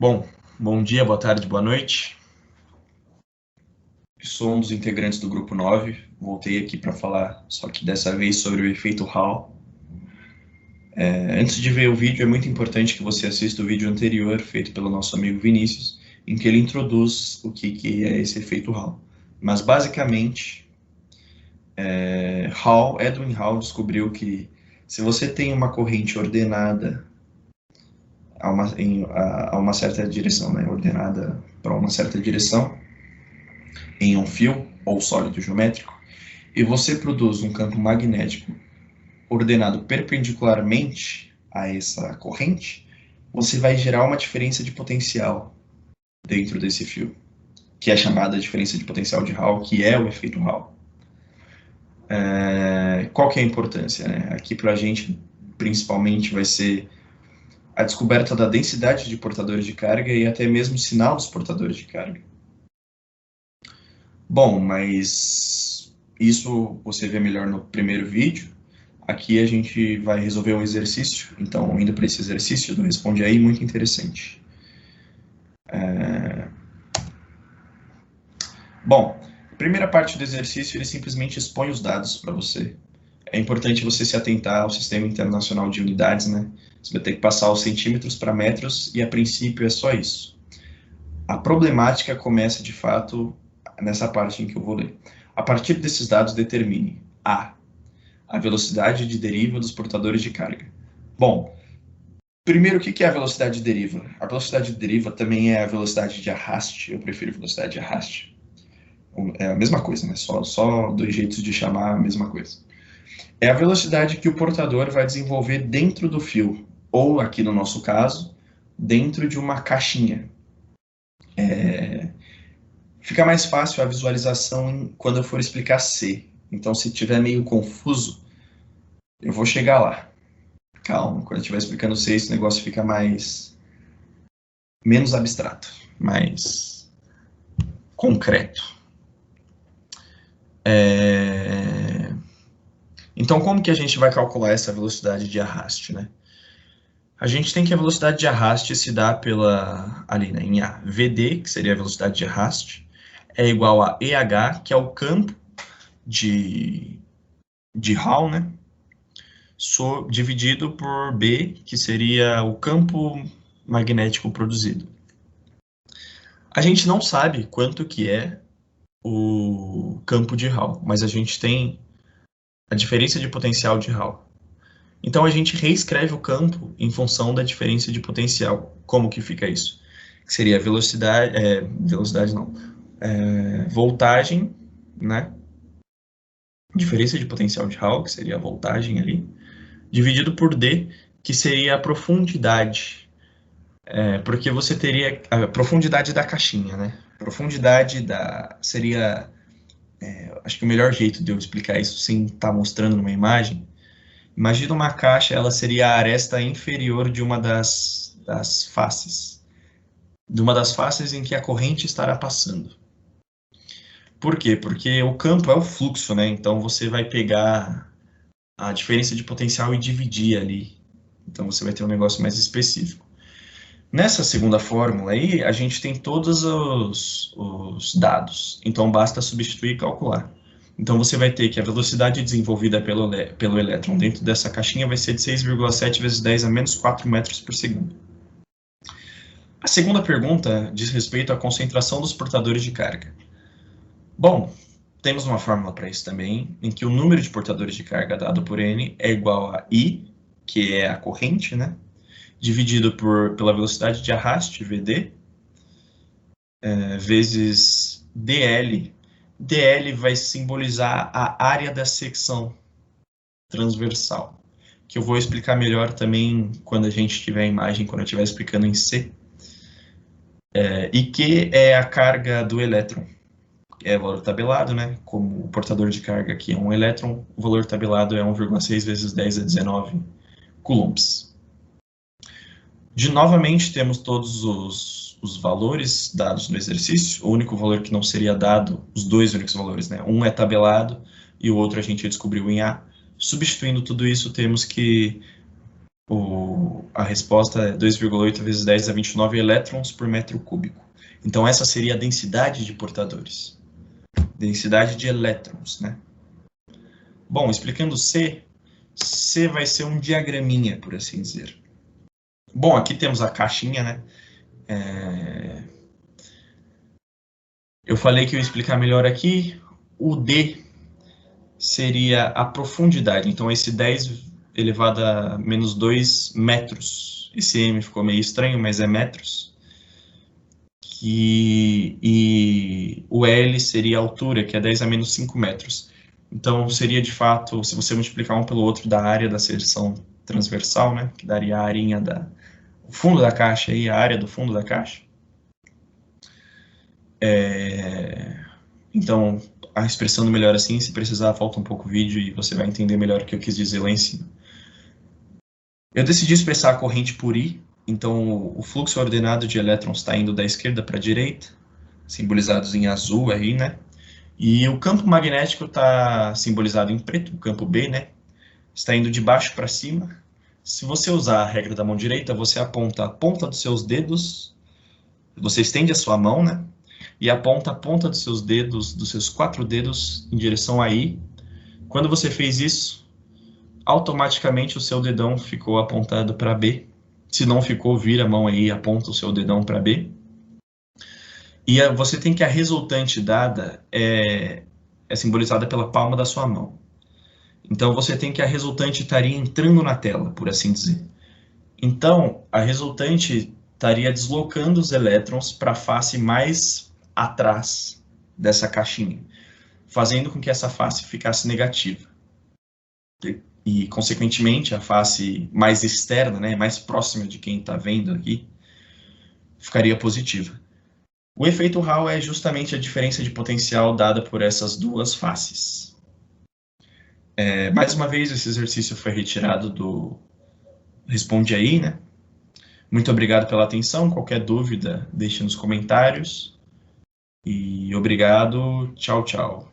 Bom dia, boa tarde, boa noite. Sou um dos integrantes do grupo 9. Voltei aqui para falar, só que dessa vez sobre o efeito Hall. Antes de ver o vídeo, é muito importante que você assista o vídeo anterior, feito pelo nosso amigo Vinícius, em que ele introduz o que é esse efeito Hall. Mas, basicamente, Edwin Hall descobriu que se você tem uma corrente ordenada a uma certa direção, né, ordenada para uma certa direção, em um fio ou sólido geométrico, e você produz um campo magnético ordenado perpendicularmente a essa corrente, você vai gerar uma diferença de potencial dentro desse fio, que é chamada diferença de potencial de Hall, que é o efeito Hall. Qual que é a importância, né? Aqui para a gente, principalmente, vai ser a descoberta da densidade de portadores de carga e até mesmo o sinal dos portadores de carga. Bom, mas isso você vê melhor no primeiro vídeo. Aqui a gente vai resolver um exercício, então indo para esse exercício do Responde Aí, muito interessante. Bom, a primeira parte do exercício ele simplesmente expõe os dados para você. É importante você se atentar ao Sistema Internacional de Unidades, né? Você vai ter que passar os centímetros para metros e a princípio é só isso. A problemática começa de fato nessa parte em que eu vou ler. A partir desses dados determine a velocidade de deriva dos portadores de carga. Bom, primeiro, o que é a velocidade de deriva? A velocidade de deriva também é a velocidade de arraste. Eu prefiro velocidade de arraste. É a mesma coisa, né? Só dois jeitos de chamar a mesma coisa. É a velocidade que o portador vai desenvolver dentro do fio, ou aqui no nosso caso, dentro de uma caixinha. Fica mais fácil a visualização quando eu for explicar C. Então, se estiver meio confuso, eu vou chegar lá. Calma, quando eu estiver explicando C, esse negócio fica menos abstrato, mais concreto. Então, como que a gente vai calcular essa velocidade de arraste, né? A gente tem que a velocidade de arraste se dá ali, né, em A. VD, que seria a velocidade de arraste, é igual a EH, que é o campo de Hall, né? Dividido por B, que seria o campo magnético produzido. A gente não sabe quanto que é o campo de Hall, mas a gente tem a diferença de potencial de Hall. Então a gente reescreve o campo em função da diferença de potencial. Como que fica isso? Que seria voltagem, né? Diferença de potencial de Hall, que seria a voltagem ali, dividido por D, que seria a profundidade. Porque você teria a profundidade da caixinha, né? Profundidade seria, acho que o melhor jeito de eu explicar isso sem estar mostrando numa imagem. Imagina uma caixa, ela seria a aresta inferior de uma das faces. De uma das faces em que a corrente estará passando. Por quê? Porque o campo é o fluxo, né? Então você vai pegar a diferença de potencial e dividir ali. Então você vai ter um negócio mais específico. Nessa segunda fórmula aí, a gente tem todos os dados. Então basta substituir e calcular. Então você vai ter que a velocidade desenvolvida pelo elétron dentro dessa caixinha vai ser de 6,7 vezes 10 a menos 4 metros por segundo. A segunda pergunta diz respeito à concentração dos portadores de carga. Bom, temos uma fórmula para isso também, em que o número de portadores de carga dado por N é igual a I, que é a corrente, né? Dividido pela velocidade de arraste, VD, vezes DL. DL vai simbolizar a área da secção transversal, que eu vou explicar melhor também quando a gente tiver a imagem, quando eu estiver explicando em C. E Q é a carga do elétron. É valor tabelado, né? Como o portador de carga aqui é um elétron, o valor tabelado é 1,6 vezes 10 a 19 coulombs. Novamente, temos todos os valores dados no exercício. O único valor que não seria dado, os dois únicos valores, né? Um é tabelado e o outro a gente descobriu em A. Substituindo tudo isso, temos que A resposta é 2,8 vezes 10 a 29 elétrons por metro cúbico. Então, essa seria a densidade de portadores. Densidade de elétrons, né? Bom, explicando C, C vai ser um diagraminha, por assim dizer. Bom, aqui temos a caixinha, né? Eu falei que eu ia explicar melhor aqui. O D seria a profundidade. Então, esse 10 elevado a menos 2 metros. Esse M ficou meio estranho, mas é metros. E o L seria a altura, que é 10 a menos 5 metros. Então, seria de fato, se você multiplicar um pelo outro da área da seção transversal, né, que daria a arinha o fundo da caixa e a área do fundo da caixa. Então, a expressando melhor assim, se precisar, falta um pouco o vídeo e você vai entender melhor o que eu quis dizer lá em cima. Eu decidi expressar a corrente por I, então o fluxo ordenado de elétrons está indo da esquerda para a direita, simbolizados em azul aí, né? E o campo magnético está simbolizado em preto, o campo B, né? Está indo de baixo para cima. Se você usar a regra da mão direita, você aponta a ponta dos seus dedos, você estende a sua mão, né? E aponta a ponta dos seus dedos, dos seus 4 dedos, em direção a I. Quando você fez isso, automaticamente o seu dedão ficou apontado para B. Se não ficou, vira a mão aí e aponta o seu dedão para B. E você tem que a resultante dada é simbolizada pela palma da sua mão. Então, você tem que a resultante estaria entrando na tela, por assim dizer. Então, a resultante estaria deslocando os elétrons para a face mais atrás dessa caixinha, fazendo com que essa face ficasse negativa. E, consequentemente, a face mais externa, né, mais próxima de quem está vendo aqui, ficaria positiva. O efeito Hall é justamente a diferença de potencial dada por essas duas faces. Mais uma vez, esse exercício foi retirado do Responde Aí, né? Muito obrigado pela atenção. Qualquer dúvida, deixe nos comentários. E obrigado. Tchau, tchau.